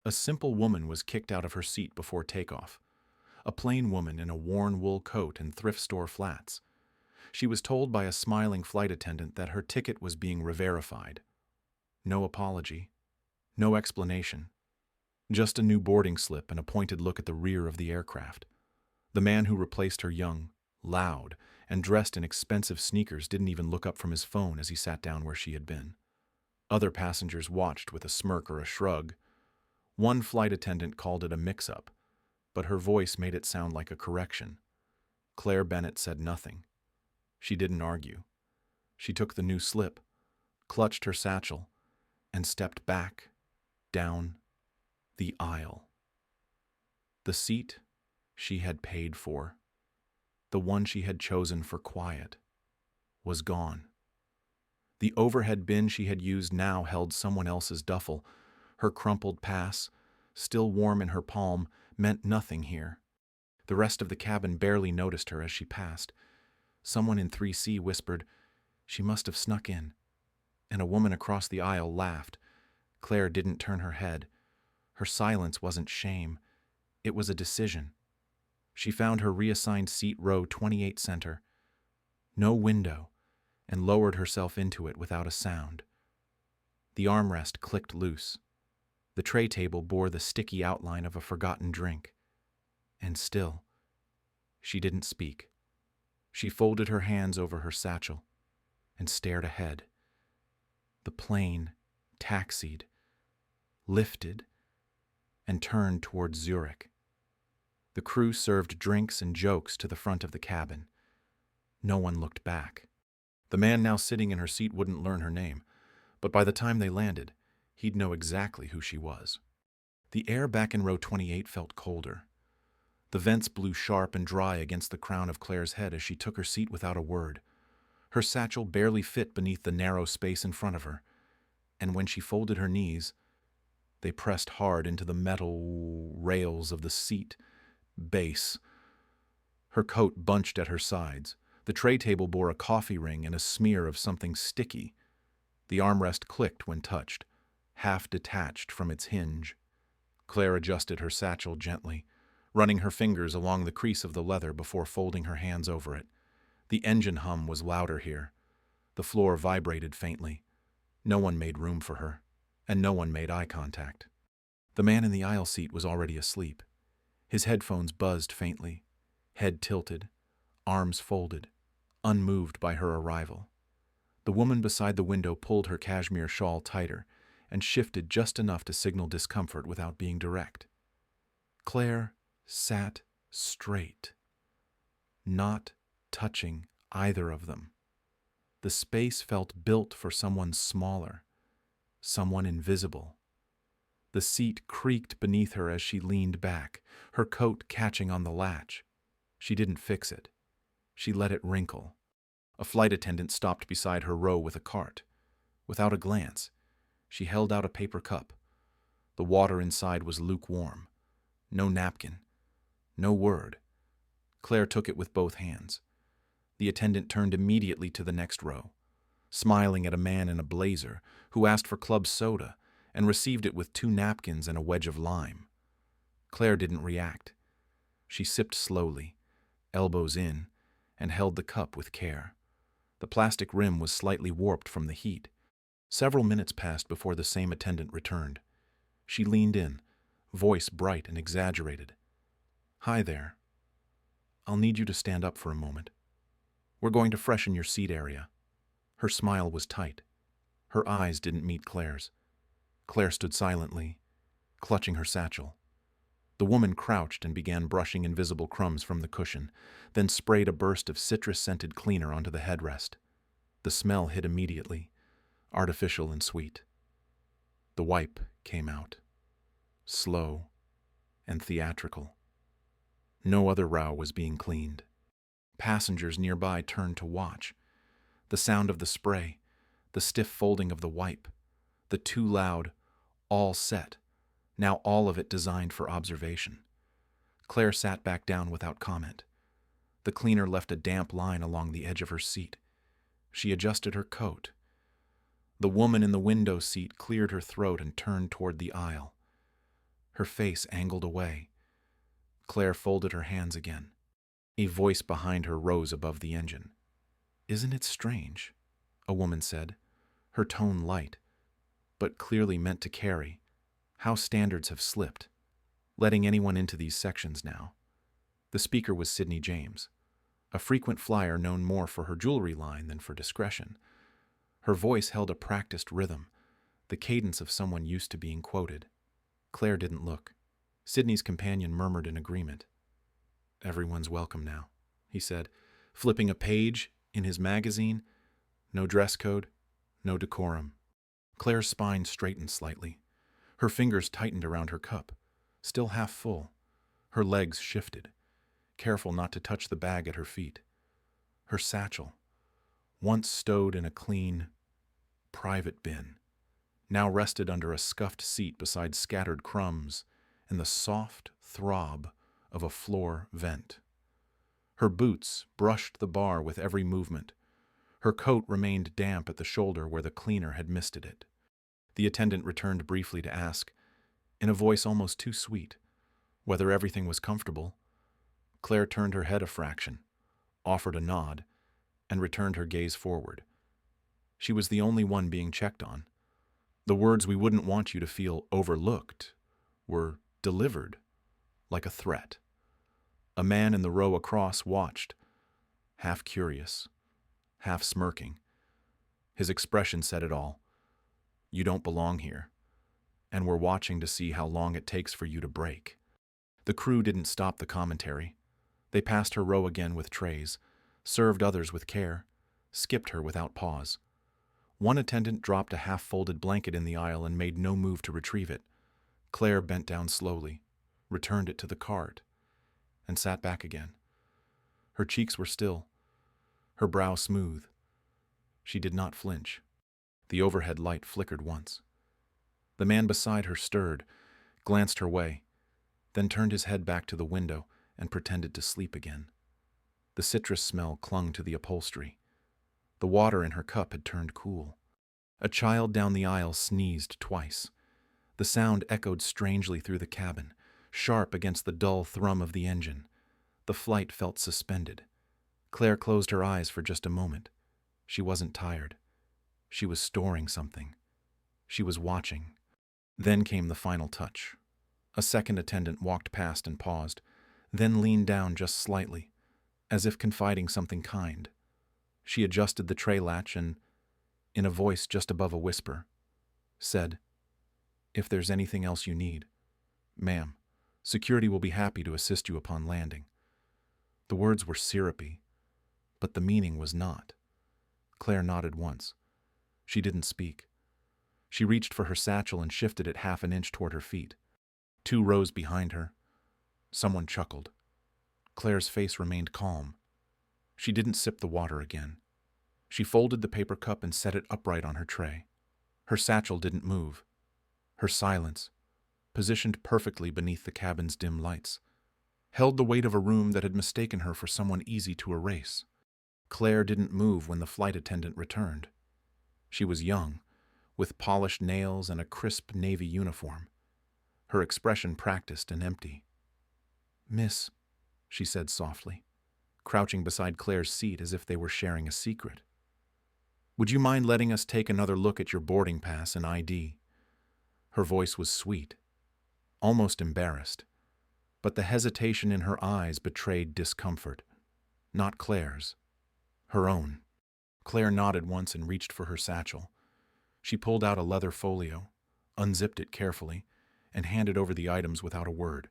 A simple woman was kicked out of her seat before takeoff. A plain woman in a worn wool coat and thrift store flats. She was told by a smiling flight attendant that her ticket was being re-verified. No apology. No explanation. Just a new boarding slip and a pointed look at the rear of the aircraft. The man who replaced her, young, loud, and dressed in expensive sneakers, didn't even look up from his phone as he sat down where she had been. Other passengers watched with a smirk or a shrug. One flight attendant called it a mix-up, but her voice made it sound like a correction. Claire Bennett said nothing. She didn't argue. She took the new slip, clutched her satchel, and stepped back, down, the aisle. The seat she had paid for, the one she had chosen for quiet, was gone. The overhead bin she had used now held someone else's duffel. Her crumpled pass, still warm in her palm, meant nothing here. The rest of the cabin barely noticed her as she passed. Someone in 3C whispered, "She must have snuck in." And a woman across the aisle laughed. Claire didn't turn her head. Her silence wasn't shame. It was a decision. She found her reassigned seat, row 28 center. No window, and lowered herself into it without a sound. The armrest clicked loose. The tray table bore the sticky outline of a forgotten drink. And still, she didn't speak. She folded her hands over her satchel and stared ahead. The plane taxied, lifted, and turned toward Zurich. The crew served drinks and jokes to the front of the cabin. No one looked back. The man now sitting in her seat wouldn't learn her name, but by the time they landed, he'd know exactly who she was. The air back in row 28 felt colder. The vents blew sharp and dry against the crown of Claire's head as she took her seat without a word. Her satchel barely fit beneath the narrow space in front of her, and when she folded her knees, they pressed hard into the metal rails of the seat base. Her coat bunched at her sides. The tray table bore a coffee ring and a smear of something sticky. The armrest clicked when touched, half detached from its hinge. Claire adjusted her satchel gently, running her fingers along the crease of the leather before folding her hands over it. The engine hum was louder here. The floor vibrated faintly. No one made room for her, and no one made eye contact. The man in the aisle seat was already asleep. His headphones buzzed faintly, head tilted, arms folded, unmoved by her arrival. The woman beside the window pulled her cashmere shawl tighter and shifted just enough to signal discomfort without being direct. Claire sat straight, not touching either of them. The space felt built for someone smaller, someone invisible. The seat creaked beneath her as she leaned back, her coat catching on the latch. She didn't fix it. She let it wrinkle. A flight attendant stopped beside her row with a cart. Without a glance, she held out a paper cup. The water inside was lukewarm. No napkin. No word. Claire took it with both hands. The attendant turned immediately to the next row, smiling at a man in a blazer who asked for club soda and received it with 2 napkins and a wedge of lime. Claire didn't react. She sipped slowly, elbows in, and held the cup with care. The plastic rim was slightly warped from the heat. Several minutes passed before the same attendant returned. She leaned in, voice bright and exaggerated. "Hi there. I'll need you to stand up for a moment. We're going to freshen your seat area." Her smile was tight. Her eyes didn't meet Claire's. Claire stood silently, clutching her satchel. The woman crouched and began brushing invisible crumbs from the cushion, then sprayed a burst of citrus-scented cleaner onto the headrest. The smell hit immediately, artificial and sweet. The wipe came out, slow and theatrical. No other row was being cleaned. Passengers nearby turned to watch. The sound of the spray, the stiff folding of the wipe, the too loud, all set, now all of it designed for observation. Claire sat back down without comment. The cleaner left a damp line along the edge of her seat. She adjusted her coat. The woman in the window seat cleared her throat and turned toward the aisle. her face angled away. Claire folded her hands again. A voice behind her rose above the engine. "Isn't it strange?" a woman said, her tone light, but clearly meant to carry. "How standards have slipped, letting anyone into these sections now." The speaker was Sydney James, a frequent flyer known more for her jewelry line than for discretion. Her voice held a practiced rhythm, the cadence of someone used to being quoted. Claire didn't look. Sydney's companion murmured in agreement. "Everyone's welcome now," he said, flipping a page in his magazine. No dress code, no decorum. Claire's spine straightened slightly. Her fingers tightened around her cup, still half full. Her legs shifted, careful not to touch the bag at her feet. Her satchel, once stowed in a clean, private bin, now rested under a scuffed seat beside scattered crumbs and the soft throb of a floor vent. Her boots brushed the bar with every movement. Her coat remained damp at the shoulder where the cleaner had misted it. The attendant returned briefly to ask, in a voice almost too sweet, whether everything was comfortable. Claire turned her head a fraction, offered a nod, and returned her gaze forward. She was the only one being checked on. The words "we wouldn't want you to feel overlooked" were delivered like a threat. A man in the row across watched, half curious, half smirking. His expression said it all. "You don't belong here, and we're watching to see how long it takes for you to break." The crew didn't stop the commentary. They passed her row again with trays, served others with care, skipped her without pause. One attendant dropped a half-folded blanket in the aisle and made no move to retrieve it. Claire bent down slowly, returned it to the cart, and sat back again. Her cheeks were still, her brow smooth. She did not flinch. The overhead light flickered once. The man beside her stirred, glanced her way, then turned his head back to the window and pretended to sleep again. The citrus smell clung to the upholstery. The water in her cup had turned cool. A child down the aisle sneezed twice. The sound echoed strangely through the cabin, sharp against the dull thrum of the engine. The flight felt suspended. Claire closed her eyes for just a moment. She wasn't tired. She was storing something. She was watching. Then came the final touch. A second attendant walked past and paused, then leaned down just slightly, as if confiding something kind. She adjusted the tray latch and, in a voice just above a whisper, said, "If there's anything else you need, ma'am, security will be happy to assist you upon landing." The words were syrupy, but the meaning was not. Claire nodded once. She didn't speak. She reached for her satchel and shifted it half an inch toward her feet. 2 rows behind her, someone chuckled. Claire's face remained calm. She didn't sip the water again. She folded the paper cup and set it upright on her tray. Her satchel didn't move. Her silence, positioned perfectly beneath the cabin's dim lights, held the weight of a room that had mistaken her for someone easy to erase. Claire didn't move when the flight attendant returned. She was young, with polished nails and a crisp navy uniform. Her expression practiced and empty. "Miss," she said softly, crouching beside Claire's seat as if they were sharing a secret, "would you mind letting us take another look at your boarding pass and ID?" Her voice was sweet, almost embarrassed, but the hesitation in her eyes betrayed discomfort. Not Claire's, her own. Claire nodded once and reached for her satchel. She pulled out a leather folio, unzipped it carefully, and handed over the items without a word.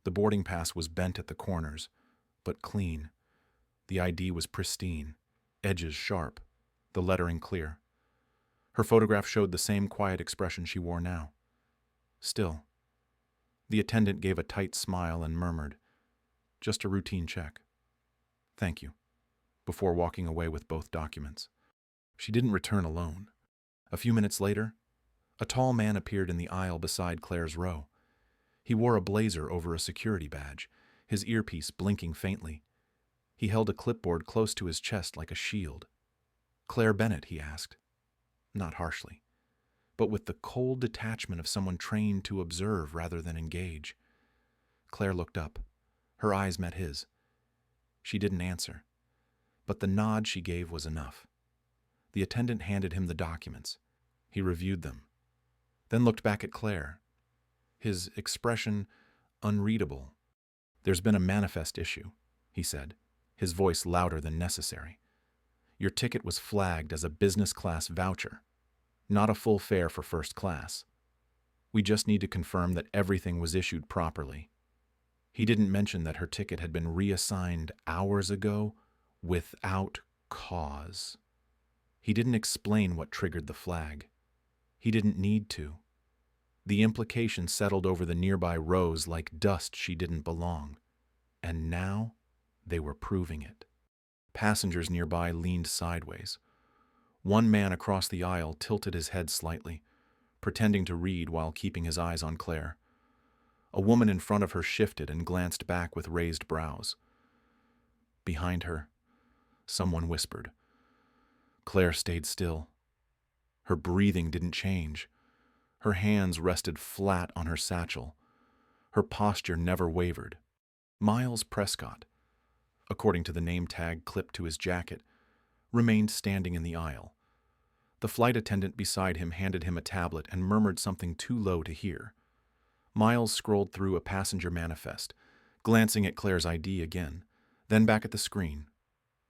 The boarding pass was bent at the corners, but clean. The ID was pristine, edges sharp, the lettering clear. Her photograph showed the same quiet expression she wore now. Still, the attendant gave a tight smile and murmured, "Just a routine check. Thank you," before walking away with both documents. She didn't return alone. A few minutes later, a tall man appeared in the aisle beside Claire's row. He wore a blazer over a security badge, his earpiece blinking faintly. He held a clipboard close to his chest like a shield. "Claire Bennett," he asked. Not harshly. but with the cold detachment of someone trained to observe rather than engage. Claire looked up. Her eyes met his. She didn't answer, but the nod she gave was enough. The attendant handed him the documents. He reviewed them, then looked back at Claire, his expression unreadable. "There's been a manifest issue," he said, his voice louder than necessary. "Your ticket was flagged as a business class voucher, not a full fare for first class. We just need to confirm that everything was issued properly." He didn't mention that her ticket had been reassigned hours ago without cause. He didn't explain what triggered the flag. He didn't need to. The implication settled over the nearby rows like dust she didn't belong. And now they were proving it. Passengers nearby leaned sideways. One man across the aisle tilted his head slightly, pretending to read while keeping his eyes on Claire. A woman in front of her shifted and glanced back with raised brows. Behind her, someone whispered. Claire stayed still. Her breathing didn't change. Her hands rested flat on her satchel. Her posture never wavered. Miles Prescott, according to the name tag clipped to his jacket, remained standing in the aisle. The flight attendant beside him handed him a tablet and murmured something too low to hear. Miles scrolled through a passenger manifest, glancing at Claire's ID again, then back at the screen.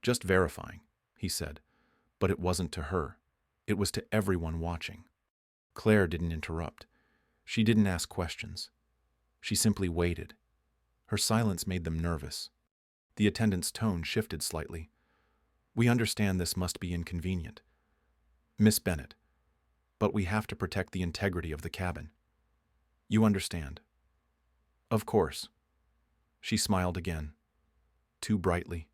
"Just verifying," he said, but it wasn't to her. It was to everyone watching. Claire didn't interrupt. She didn't ask questions. She simply waited. Her silence made them nervous. The attendant's tone shifted slightly. "We understand this must be inconvenient, Miss Bennett, but we have to protect the integrity of the cabin. You understand?" "Of course." She smiled again, too brightly.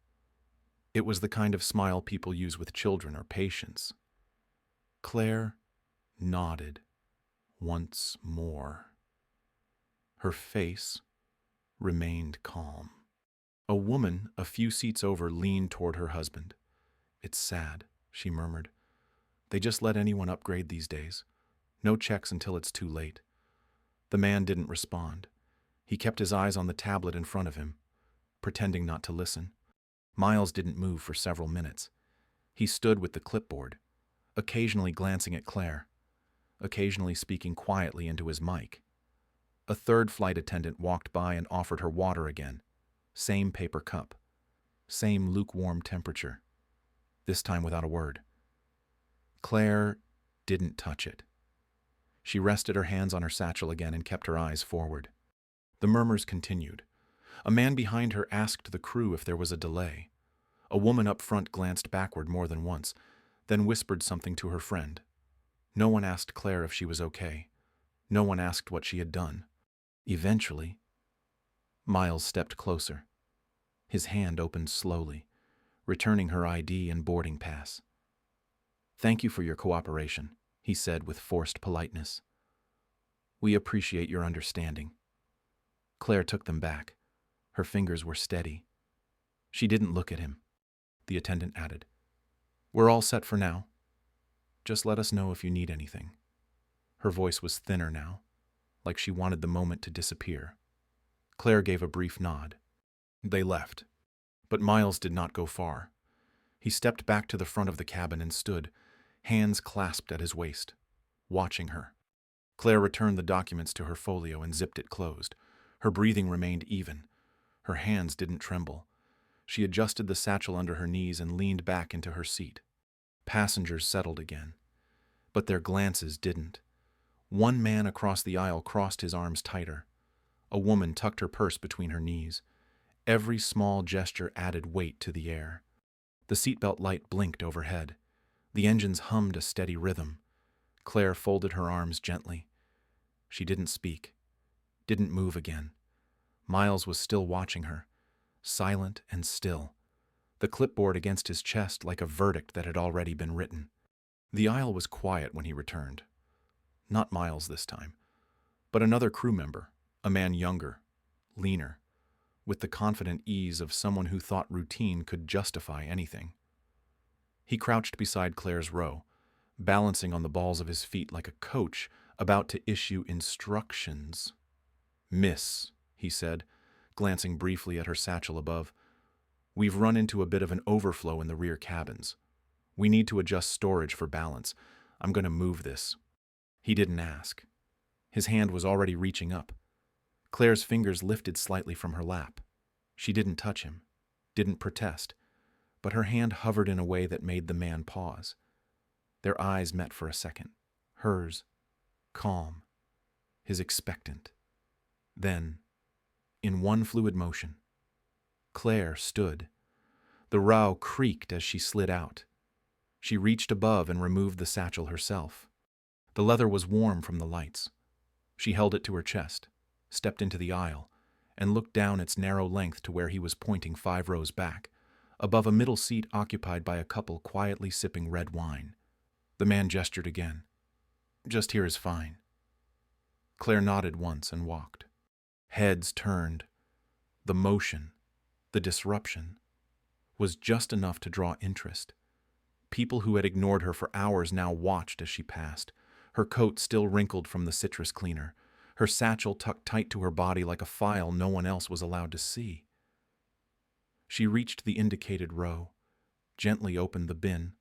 It was the kind of smile people use with children or patients. Claire nodded once more. Her face remained calm. A woman a few seats over leaned toward her husband. "It's sad," she murmured. "They just let anyone upgrade these days. No checks until it's too late." The man didn't respond. He kept his eyes on the tablet in front of him, pretending not to listen. Miles didn't move for several minutes. He stood with the clipboard, occasionally glancing at Claire, occasionally speaking quietly into his mic. A third flight attendant walked by and offered her water again. Same paper cup. Same lukewarm temperature. This time without a word. Claire didn't touch it. She rested her hands on her satchel again and kept her eyes forward. The murmurs continued. A man behind her asked the crew if there was a delay. A woman up front glanced backward more than once, then whispered something to her friend. No one asked Claire if she was okay. No one asked what she had done. Eventually, Miles stepped closer. His hand opened slowly, returning her ID and boarding pass. "Thank you for your cooperation," he said with forced politeness. "We appreciate your understanding." Claire took them back. Her fingers were steady. She didn't look at him. The attendant added, "We're all set for now. Just let us know if you need anything." Her voice was thinner now, like she wanted the moment to disappear. Claire gave a brief nod. They left, but Miles did not go far. He stepped back to the front of the cabin and stood, hands clasped at his waist, watching her. Claire returned the documents to her folio and zipped it closed. Her breathing remained even. Her hands didn't tremble. She adjusted the satchel under her knees and leaned back into her seat. Passengers settled again, but their glances didn't. One man across the aisle crossed his arms tighter. A woman tucked her purse between her knees. Every small gesture added weight to the air. The seatbelt light blinked overhead. The engines hummed a steady rhythm. Claire folded her arms gently. She didn't speak, didn't move again. Miles was still watching her, silent and still, the clipboard against his chest like a verdict that had already been written. The aisle was quiet when he returned. Not Miles this time, but another crew member, a man younger, leaner, with the confident ease of someone who thought routine could justify anything. He crouched beside Claire's row, balancing on the balls of his feet like a coach about to issue instructions. "Miss," he said, glancing briefly at her satchel above, "we've run into a bit of an overflow in the rear cabins. We need to adjust storage for balance. I'm going to move this." He didn't ask. His hand was already reaching up. Claire's fingers lifted slightly from her lap. She didn't touch him, didn't protest, but her hand hovered in a way that made the man pause. Their eyes met for a second, hers, calm, his expectant. Then, in one fluid motion, Claire stood. The row creaked as she slid out. She reached above and removed the satchel herself. The leather was warm from the lights. She held it to her chest, stepped into the aisle, and looked down its narrow length to where he was pointing 5 rows back, above a middle seat occupied by a couple quietly sipping red wine. The man gestured again. "Just here is fine." Claire nodded once and walked. Heads turned. The motion, the disruption, was just enough to draw interest. People who had ignored her for hours now watched as she passed, her coat still wrinkled from the citrus cleaner, her satchel tucked tight to her body like a file no one else was allowed to see. She reached the indicated row, gently opened the bin,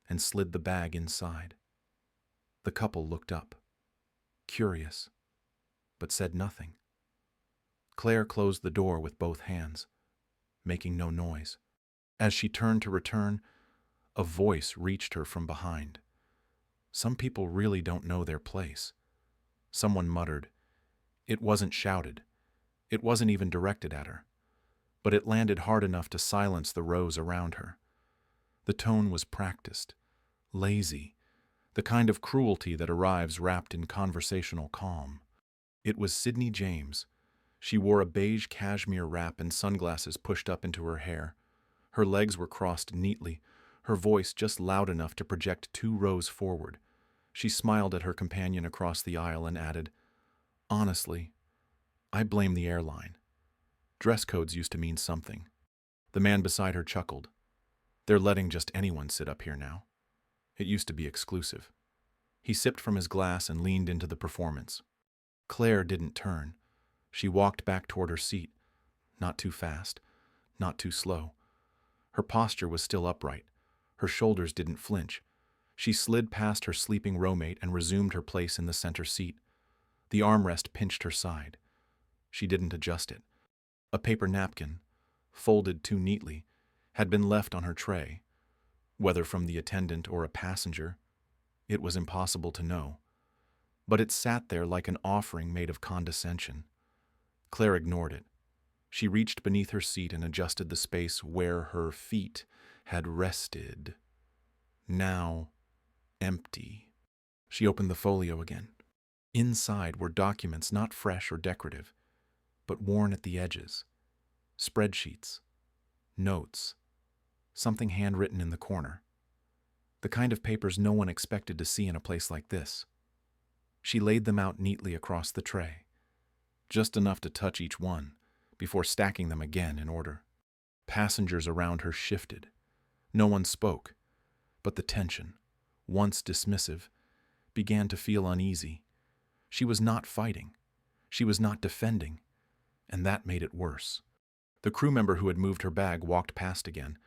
and slid the bag inside. The couple looked up, curious, but said nothing. Claire closed the door with both hands, making no noise. As she turned to return, a voice reached her from behind. "Some people really don't know their place." Someone muttered. It wasn't shouted. It wasn't even directed at her. But it landed hard enough to silence the rows around her. The tone was practiced, lazy, the kind of cruelty that arrives wrapped in conversational calm. It was Sydney James. She wore a beige cashmere wrap and sunglasses pushed up into her hair. Her legs were crossed neatly, her voice just loud enough to project 2 rows forward. She smiled at her companion across the aisle and added, "Honestly, I blame the airline. Dress codes used to mean something." The man beside her chuckled. "They're letting just anyone sit up here now. It used to be exclusive." He sipped from his glass and leaned into the performance. Claire didn't turn. She walked back toward her seat, not too fast, not too slow. Her posture was still upright. Her shoulders didn't flinch. She slid past her sleeping roommate and resumed her place in the center seat. The armrest pinched her side. She didn't adjust it. A paper napkin, folded too neatly, had been left on her tray. Whether from the attendant or a passenger, it was impossible to know. But it sat there like an offering made of condescension. Claire ignored it. She reached beneath her seat and adjusted the space where her feet had rested. Now empty. She opened the folio again. Inside were documents not fresh or decorative, but worn at the edges. Spreadsheets, notes, something handwritten in the corner. The kind of papers no one expected to see in a place like this. She laid them out neatly across the tray, just enough to touch each one, before stacking them again in order. Passengers around her shifted. No one spoke, but the tension, once dismissive, began to feel uneasy. She was not fighting. She was not defending, and that made it worse. The crew member who had moved her bag walked past again,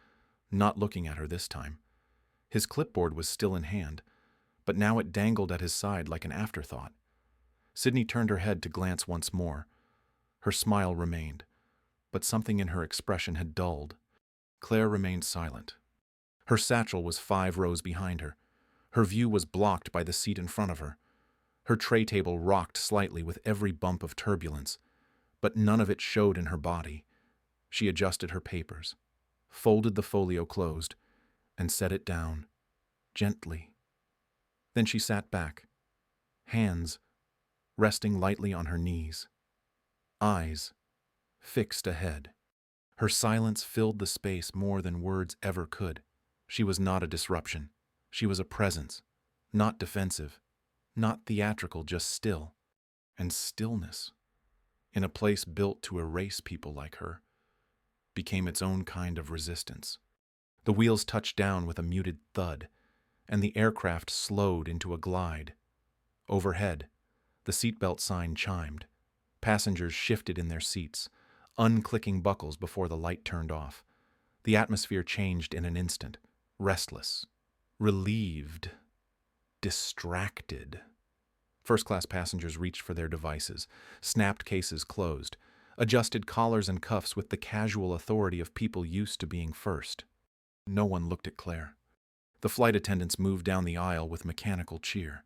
not looking at her this time. His clipboard was still in hand, but now it dangled at his side like an afterthought. Sydney turned her head to glance once more. Her smile remained, but something in her expression had dulled. Claire remained silent. Her satchel was 5 rows behind her. Her view was blocked by the seat in front of her. Her tray table rocked slightly with every bump of turbulence, but none of it showed in her body. She adjusted her papers, folded the folio closed, and set it down, gently. Then she sat back, hands resting lightly on her knees, eyes fixed ahead. Her silence filled the space more than words ever could. She was not a disruption. She was a presence, not defensive, not theatrical, just still. And stillness, in a place built to erase people like her, became its own kind of resistance. The wheels touched down with a muted thud, and the aircraft slowed into a glide. Overhead, the seatbelt sign chimed. Passengers shifted in their seats, unclicking buckles before the light turned off. The atmosphere changed in an instant. Restless, relieved, distracted. First-class passengers reached for their devices, snapped cases closed, adjusted collars and cuffs with the casual authority of people used to being first. No one looked at Claire. The flight attendants moved down the aisle with mechanical cheer,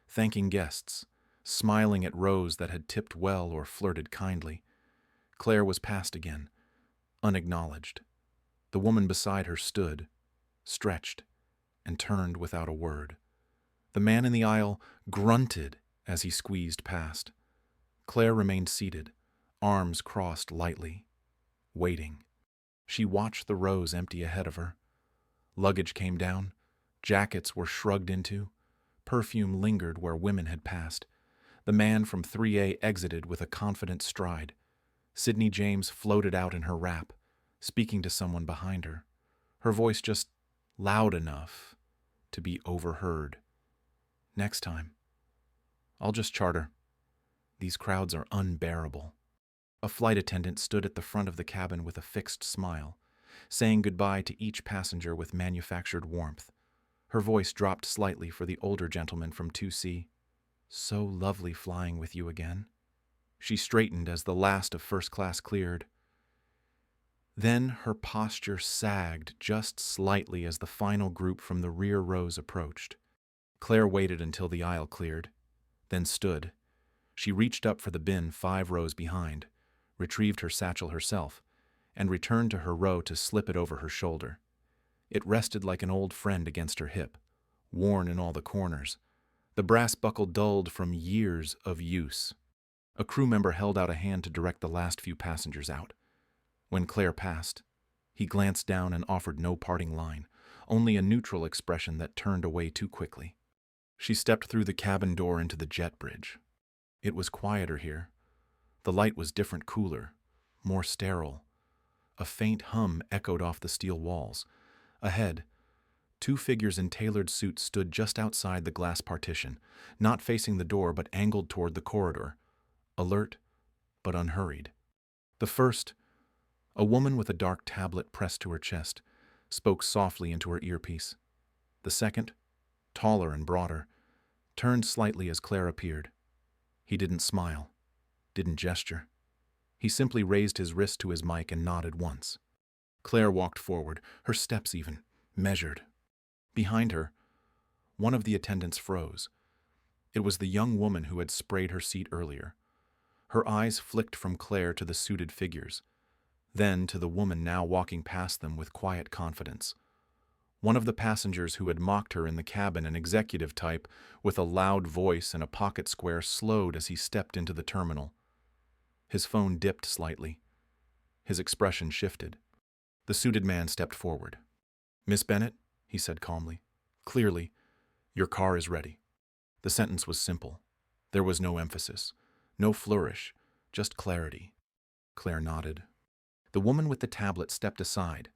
thanking guests, smiling at rows that had tipped well or flirted kindly. Claire was passed again, unacknowledged. The woman beside her stood, stretched, and turned without a word. The man in the aisle grunted as he squeezed past. Claire remained seated, arms crossed lightly, waiting. She watched the rows empty ahead of her. Luggage came down, jackets were shrugged into, perfume lingered where women had passed. The man from 3A exited with a confident stride. Sydney James floated out in her wrap, speaking to someone behind her, her voice just loud enough to be overheard. Next time, I'll just charter. These crowds are unbearable. A flight attendant stood at the front of the cabin with a fixed smile, saying goodbye to each passenger with manufactured warmth. Her voice dropped slightly for the older gentleman from 2C. So lovely flying with you again. She straightened as the last of first class cleared. Then her posture sagged just slightly as the final group from the rear rows approached. Claire waited until the aisle cleared, then stood. She reached up for the bin 5 rows behind, retrieved her satchel herself, and returned to her row to slip it over her shoulder. It rested like an old friend against her hip, worn in all the corners, the brass buckle dulled from years of use. A crew member held out a hand to direct the last few passengers out. When Claire passed, he glanced down and offered no parting line, only a neutral expression that turned away too quickly. She stepped through the cabin door into the jet bridge. It was quieter here. The light was different, cooler, more sterile. A faint hum echoed off the steel walls. Ahead, 2 figures in tailored suits stood just outside the glass partition, not facing the door but angled toward the corridor, alert but unhurried. The first, a woman with a dark tablet pressed to her chest, spoke softly into her earpiece. The second, taller and broader, turned slightly as Claire appeared. He didn't smile, didn't gesture. He simply raised his wrist to his mic and nodded once. Claire walked forward, her steps even, measured. Behind her, one of the attendants froze. It was the young woman who had sprayed her seat earlier. Her eyes flicked from Claire to the suited figures, then to the woman now walking past them with quiet confidence. One of the passengers who had mocked her in the cabin, an executive type with a loud voice and a pocket square, slowed as he stepped into the terminal. His phone dipped slightly. His expression shifted. The suited man stepped forward. "Miss Bennett," he said calmly, "clearly, your car is ready." The sentence was simple. There was no emphasis, no flourish, just clarity. Claire nodded. The woman with the tablet stepped aside.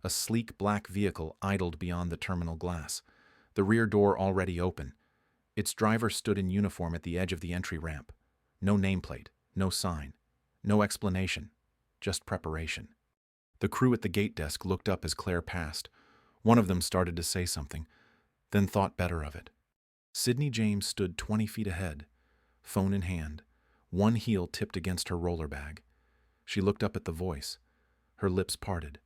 A sleek black vehicle idled beyond the terminal glass, the rear door already open. Its driver stood in uniform at the edge of the entry ramp. No nameplate, no sign, no explanation, just preparation. The crew at the gate desk looked up as Claire passed. One of them started to say something, then thought better of it. Sydney James stood 20 feet ahead, phone in hand, one heel tipped against her roller bag. She looked up at the voice. Her lips parted.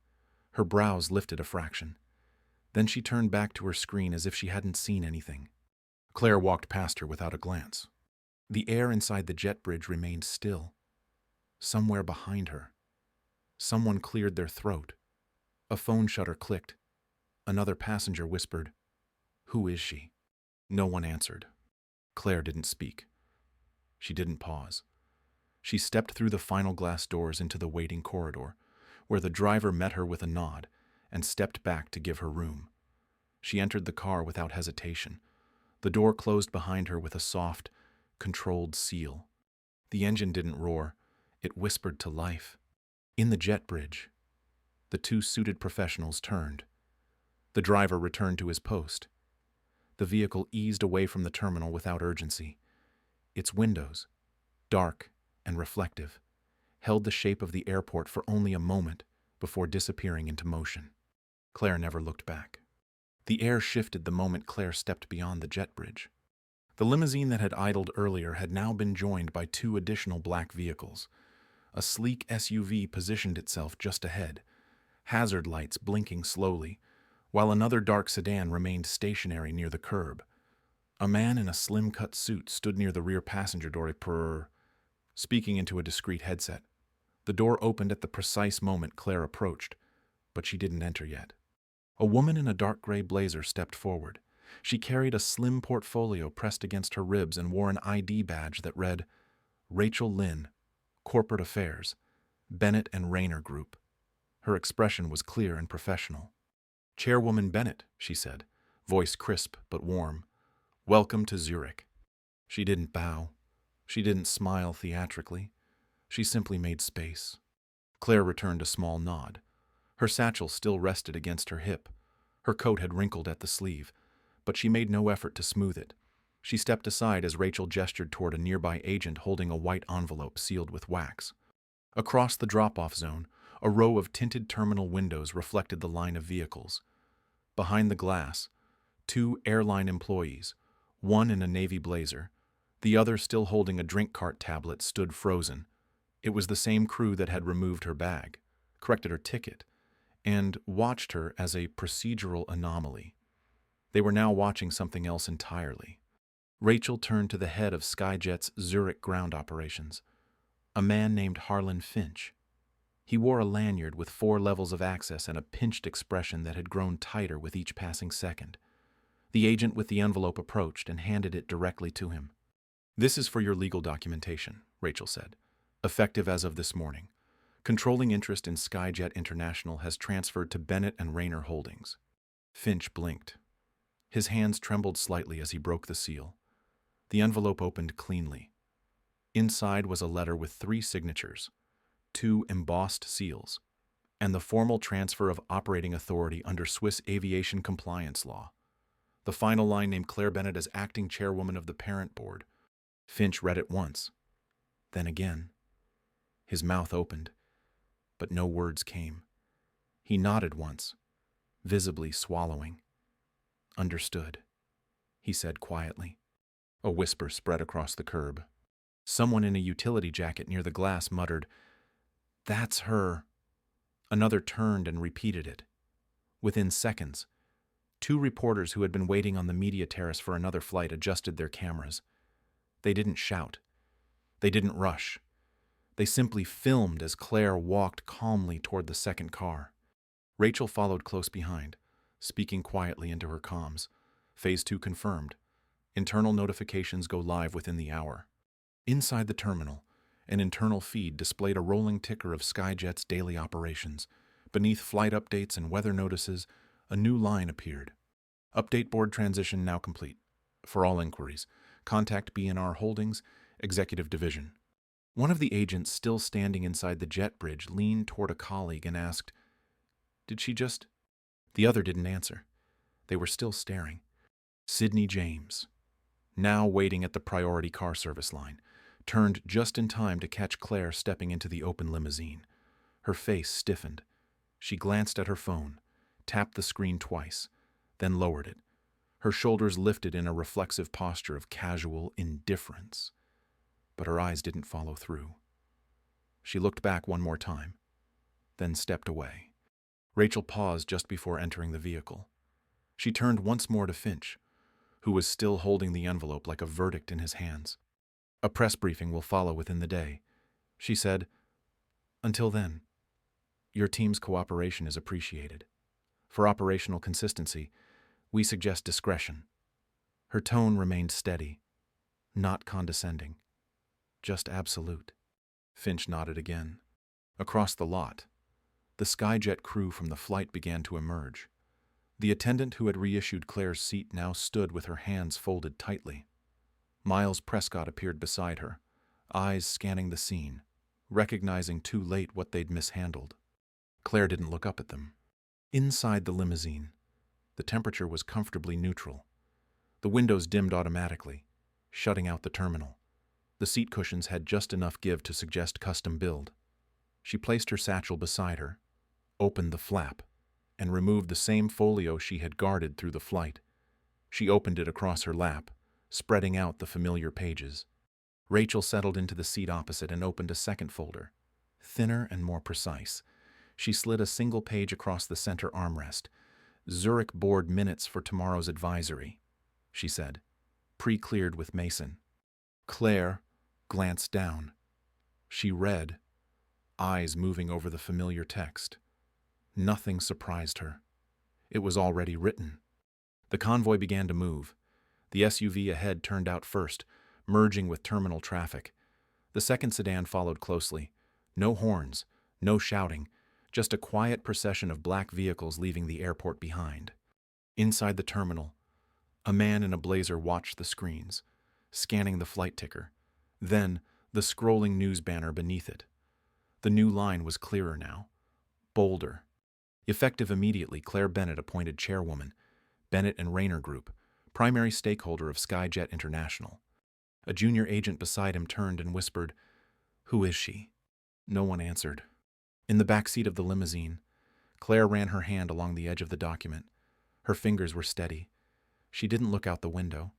Her brows lifted a fraction. Then she turned back to her screen as if she hadn't seen anything. Claire walked past her without a glance. The air inside the jet bridge remained still. Somewhere behind her, someone cleared their throat. A phone shutter clicked. Another passenger whispered, "Who is she?" No one answered. Claire didn't speak. She didn't pause. She stepped through the final glass doors into the waiting corridor, where the driver met her with a nod and stepped back to give her room. She entered the car without hesitation. The door closed behind her with a soft, controlled seal. The engine didn't roar. It whispered to life. In the jet bridge, the 2 suited professionals turned. The driver returned to his post. The vehicle eased away from the terminal without urgency. Its windows, dark and reflective, held the shape of the airport for only a moment before disappearing into motion. Claire never looked back. The air shifted the moment Claire stepped beyond the jet bridge. The limousine that had idled earlier had now been joined by two additional black vehicles. A sleek SUV positioned itself just ahead, hazard lights blinking slowly, while another dark sedan remained stationary near the curb. A man in a slim-cut suit stood near the rear passenger door, speaking into a discreet headset. The door opened at the precise moment Claire approached, but she didn't enter yet. A woman in a dark gray blazer stepped forward. She carried a slim portfolio pressed against her ribs and wore an ID badge that read, Rachel Lynn, Corporate Affairs, Bennett and Rayner Group. Her expression was clear and professional. Chairwoman Bennett, she said, voice crisp but warm. Welcome to Zurich. She didn't bow. She didn't smile theatrically. She simply made space. Claire returned a small nod. Her satchel still rested against her hip. Her coat had wrinkled at the sleeve, but she made no effort to smooth it. She stepped aside as Rachel gestured toward a nearby agent holding a white envelope sealed with wax. Across the drop-off zone, a row of tinted terminal windows reflected the line of vehicles. Behind the glass, two airline employees, one in a navy blazer, the other still holding a drink cart tablet, stood frozen. It was the same crew that had removed her bag, corrected her ticket, and watched her as a procedural anomaly. They were now watching something else entirely. Rachel turned to the head of Skyjet's Zurich ground operations, a man named Harlan Finch. He wore a lanyard with 4 levels of access and a pinched expression that had grown tighter with each passing second. The agent with the envelope approached and handed it directly to him. This is for your legal documentation, Rachel said, effective as of this morning. Controlling interest in Skyjet International has transferred to Bennett and Rayner Holdings. Finch blinked. His hands trembled slightly as he broke the seal. The envelope opened cleanly. Inside was a letter with 3 signatures, 2 embossed seals, and the formal transfer of operating authority under Swiss aviation compliance law. The final line named Claire Bennett as acting chairwoman of the parent board. Finch read it once, then again. His mouth opened, but no words came. He nodded once, visibly swallowing. Understood, he said quietly. A whisper spread across the curb. Someone in a utility jacket near the glass muttered, "That's her." Another turned and repeated it. Within seconds, 2 reporters who had been waiting on the media terrace for another flight adjusted their cameras. They didn't shout. They didn't rush. They simply filmed as Claire walked calmly toward the second car. Rachel followed close behind, speaking quietly into her comms. Phase 2 confirmed. Internal notifications go live within the hour. Inside the terminal, an internal feed displayed a rolling ticker of Skyjet's daily operations. Beneath flight updates and weather notices, a new line appeared. Update board transition now complete. For all inquiries, contact B&R Holdings, Executive Division. One of the agents still standing inside the jet bridge leaned toward a colleague and asked, "Did she just—" The other didn't answer. They were still staring. Sidney James, now waiting at the priority car service line, turned just in time to catch Claire stepping into the open limousine. Her face stiffened. She glanced at her phone, tapped the screen twice, then lowered it. Her shoulders lifted in a reflexive posture of casual indifference. But her eyes didn't follow through. She looked back one more time, then stepped away. Rachel paused just before entering the vehicle. She turned once more to Finch, who was still holding the envelope like a verdict in his hands. "A press briefing will follow within the day," she said. "Until then, your team's cooperation is appreciated. For operational consistency, we suggest discretion." Her tone remained steady, not condescending, just absolute. Finch nodded again. Across the lot, the Skyjet crew from the flight began to emerge. The attendant who had reissued Claire's seat now stood with her hands folded tightly. Miles Prescott appeared beside her, eyes scanning the scene, recognizing too late what they'd mishandled. Claire didn't look up at them. Inside the limousine, the temperature was comfortably neutral. The windows dimmed automatically, shutting out the terminal. The seat cushions had just enough give to suggest custom build. She placed her satchel beside her, opened the flap, and removed the same folio she had guarded through the flight. She opened it across her lap, spreading out the familiar pages. Rachel settled into the seat opposite and opened a second folder. Thinner and more precise, she slid a single page across the center armrest. Zurich board minutes for tomorrow's advisory, she said, pre-cleared with Mason. Claire glanced down. She read, eyes moving over the familiar text. Nothing surprised her. It was already written. The convoy began to move. The SUV ahead turned out first, merging with terminal traffic. The second sedan followed closely. No horns, no shouting, just a quiet procession of black vehicles leaving the airport behind. Inside the terminal, a man in a blazer watched the screens, scanning the flight ticker, then the scrolling news banner beneath it. The new line was clearer now, bolder. Effective immediately, Claire Bennett appointed chairwoman, Bennett and Rayner Group, primary stakeholder of Skyjet International. A junior agent beside him turned and whispered, "Who is she?" No one answered. In the back seat of the limousine, Claire ran her hand along the edge of the document. Her fingers were steady. She didn't look out the window.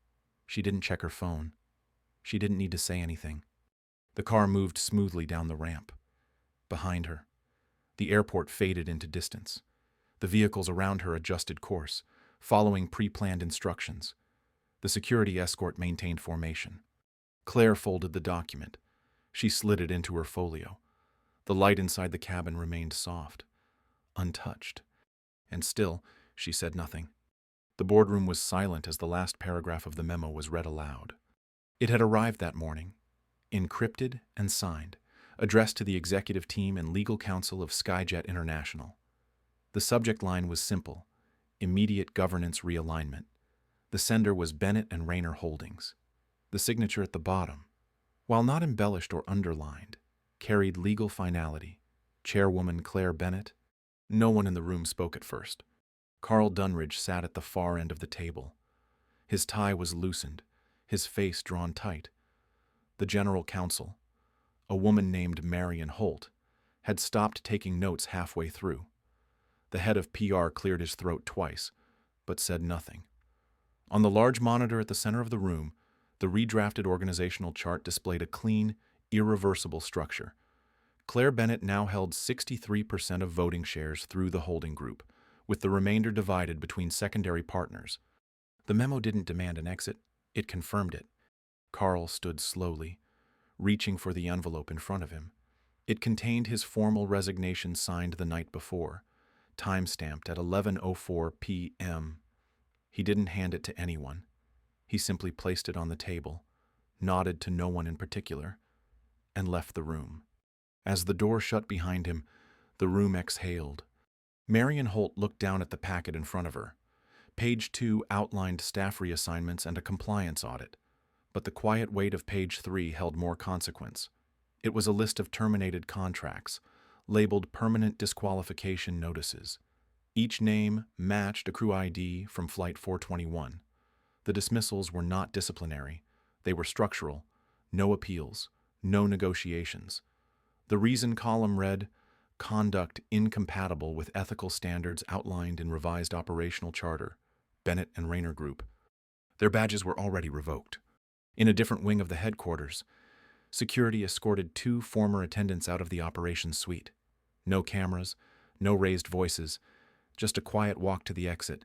She didn't check her phone. She didn't need to say anything. The car moved smoothly down the ramp. Behind her, the airport faded into distance. The vehicles around her adjusted course, following pre-planned instructions. The security escort maintained formation. Claire folded the document. She slid it into her folio. The light inside the cabin remained soft, untouched. And still, she said nothing. The boardroom was silent as the last paragraph of the memo was read aloud. It had arrived that morning, encrypted and signed, addressed to the executive team and legal counsel of Skyjet International. The subject line was simple: immediate governance realignment. The sender was Bennett and Rayner Holdings. The signature at the bottom, while not embellished or underlined, carried legal finality: Chairwoman Claire Bennett. No one in the room spoke at first. Carl Dunridge sat at the far end of the table. His tie was loosened, his face drawn tight. The general counsel, a woman named Marion Holt, had stopped taking notes halfway through. The head of PR cleared his throat twice, but said nothing. On the large monitor at the center of the room, the redrafted organizational chart displayed a clean, irreversible structure. Claire Bennett now held 63% of voting shares through the holding group, with the remainder divided between secondary partners. The memo didn't demand an exit, it confirmed it. Carl stood slowly, reaching for the envelope in front of him. It contained his formal resignation signed the night before, time-stamped at 11:04 p.m. He didn't hand it to anyone. He simply placed it on the table, nodded to no one in particular, and left the room. As the door shut behind him, the room exhaled. Marion Holt looked down at the packet in front of her. Page 2 outlined staff reassignments and a compliance audit, but the quiet weight of page 3 held more consequence. It was a list of terminated contracts, labeled permanent disqualification notices. Each name matched a crew ID from Flight 421. The dismissals were not disciplinary. They were structural. No appeals. No negotiations. The reason column read, "Conduct incompatible with ethical standards outlined in revised operational charter, Bennett and Rayner Group." Their badges were already revoked. In a different wing of the headquarters, security escorted 2 former attendants out of the operations suite. No cameras, no raised voices, just a quiet walk to the exit.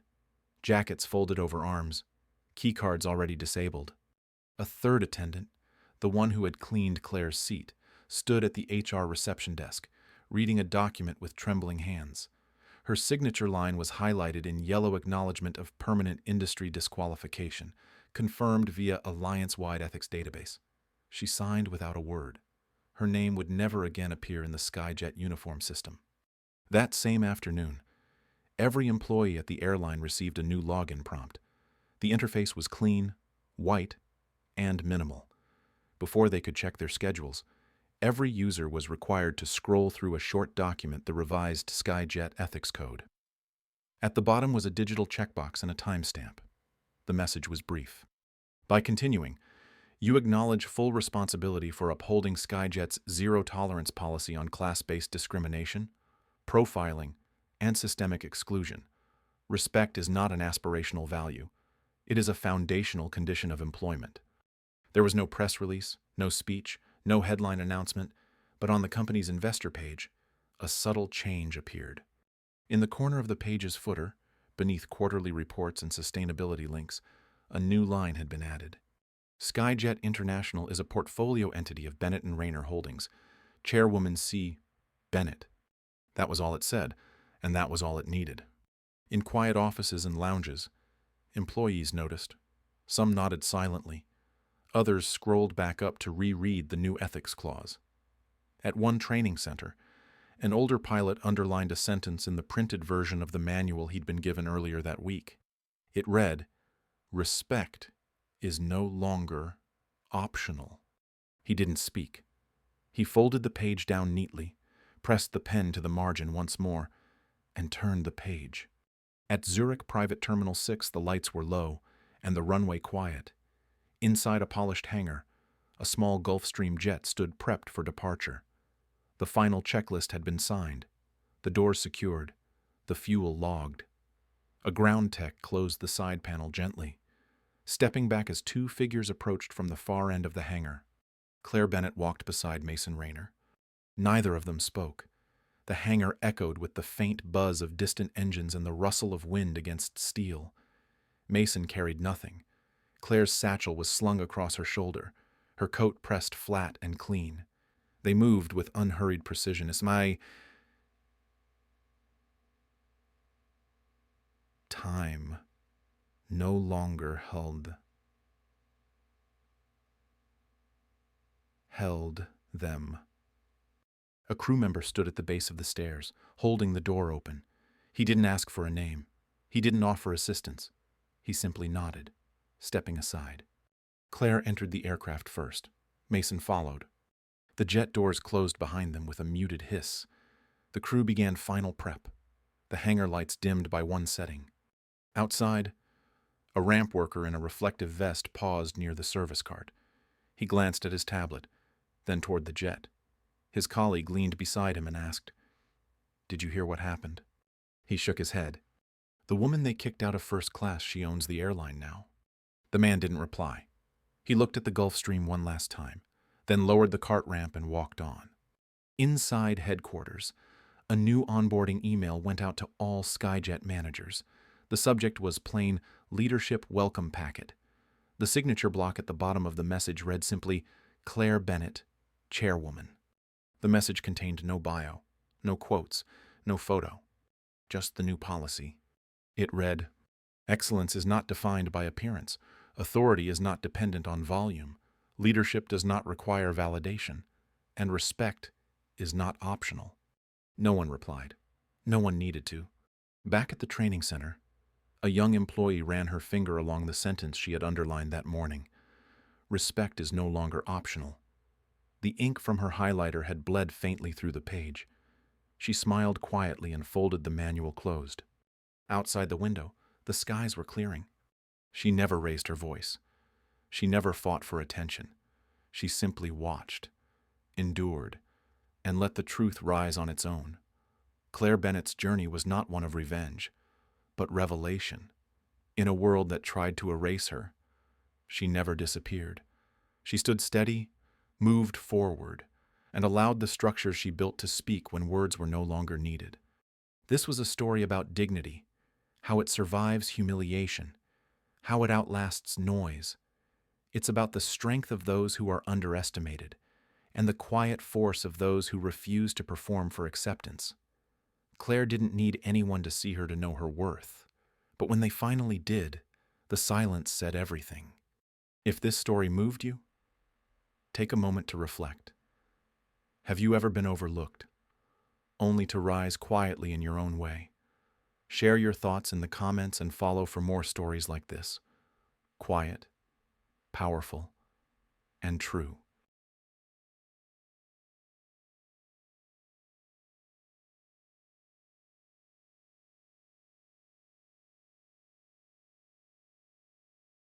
Jackets folded over arms, keycards already disabled. A third attendant, the one who had cleaned Claire's seat, stood at the HR reception desk, reading a document with trembling hands. Her signature line was highlighted in yellow acknowledgement of permanent industry disqualification, confirmed via Alliance-wide ethics database. She signed without a word. Her name would never again appear in the Skyjet uniform system. That same afternoon, every employee at the airline received a new login prompt. The interface was clean, white, and minimal. Before they could check their schedules, every user was required to scroll through a short document, the revised Skyjet ethics code. At the bottom was a digital checkbox and a timestamp. The message was brief. By continuing, you acknowledge full responsibility for upholding Skyjet's zero-tolerance policy on class-based discrimination, profiling, and systemic exclusion. Respect is not an aspirational value. It is a foundational condition of employment. There was no press release, no speech, no headline announcement, but on the company's investor page, a subtle change appeared. In the corner of the page's footer, beneath quarterly reports and sustainability links, a new line had been added. Skyjet International is a portfolio entity of Bennett and Rayner Holdings. Chairwoman C. Bennett. That was all it said, and that was all it needed. In quiet offices and lounges, employees noticed. Some nodded silently. Others scrolled back up to reread the new ethics clause. At one training center, an older pilot underlined a sentence in the printed version of the manual he'd been given earlier that week. It read, "Respect is no longer optional." He didn't speak. He folded the page down neatly, pressed the pen to the margin once more, and turned the page. At Zurich Private Terminal 6, the lights were low and the runway quiet. Inside a polished hangar, a small Gulfstream jet stood prepped for departure. The final checklist had been signed, the doors secured, the fuel logged. A ground tech closed the side panel gently, stepping back as two figures approached from the far end of the hangar. Claire Bennett walked beside Mason Rayner. Neither of them spoke. The hangar echoed with the faint buzz of distant engines and the rustle of wind against steel. Mason carried nothing. Claire's satchel was slung across her shoulder, her coat pressed flat and clean. They moved with unhurried precision. "Is my time no longer held them?" A crew member stood at the base of the stairs, holding the door open. He didn't ask for a name. He didn't offer assistance. He simply nodded, stepping aside. Claire entered the aircraft first. Mason followed. The jet doors closed behind them with a muted hiss. The crew began final prep, the hangar lights dimmed by one setting. Outside, a ramp worker in a reflective vest paused near the service cart. He glanced at his tablet, then toward the jet. His colleague leaned beside him and asked, "Did you hear what happened?" He shook his head. "The woman they kicked out of first class, she owns the airline now." The man didn't reply. He looked at the Gulfstream one last time, then lowered the cart ramp and walked on. Inside headquarters, a new onboarding email went out to all Skyjet managers. The subject was plain Leadership Welcome Packet. The signature block at the bottom of the message read simply, "Claire Bennett, Chairwoman." The message contained no bio, no quotes, no photo, just the new policy. It read, "Excellence is not defined by appearance. Authority is not dependent on volume. Leadership does not require validation. And respect is not optional." No one replied. No one needed to. Back at the training center, a young employee ran her finger along the sentence she had underlined that morning. Respect is no longer optional. The ink from her highlighter had bled faintly through the page. She smiled quietly and folded the manual closed. Outside the window, the skies were clearing. She never raised her voice. She never fought for attention. She simply watched, endured, and let the truth rise on its own. Claire Bennett's journey was not one of revenge, but revelation. In a world that tried to erase her, she never disappeared. She stood steady, moved forward, and allowed the structures she built to speak when words were no longer needed. This was a story about dignity, how it survives humiliation, how it outlasts noise. It's about the strength of those who are underestimated, and the quiet force of those who refuse to perform for acceptance. Claire didn't need anyone to see her to know her worth, but when they finally did, the silence said everything. If this story moved you, take a moment to reflect. Have you ever been overlooked, only to rise quietly in your own way? Share your thoughts in the comments and follow for more stories like this. Quiet, powerful, and true.